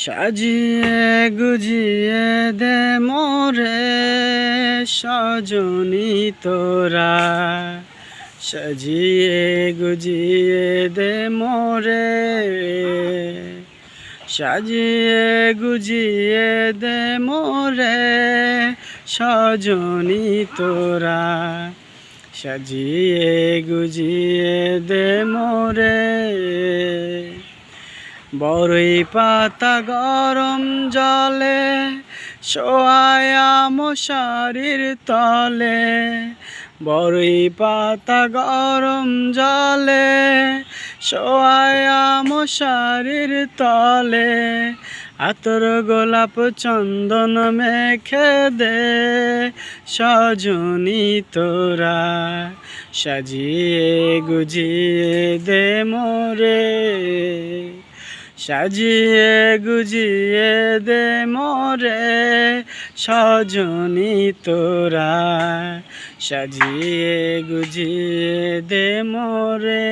সাজিয়ে গুজিয়ে দে মোরে সজনী তোরা, সাজিয়ে গুজিয়ে দে মোরে, সাজিয়ে গুজিয়ে দে মোরে সজনী তোরা, সাজিয়ে গুজিয়ে দে মোরে। বরই পাতা গরম জলে শোয়ায়া মশারির তলে, বরই পাতা গরম জলে শোয়ায়া মশারির তলে, আতর গোলাপ চন্দন মেখে দে সজনী তোরা, সাজিয়ে গুজিয়ে দে মোরে, সাজিয়ে গুজিয়ে দে মোরে সজনী তোরা, সাজিয়ে গুজিয়ে দে মোরে।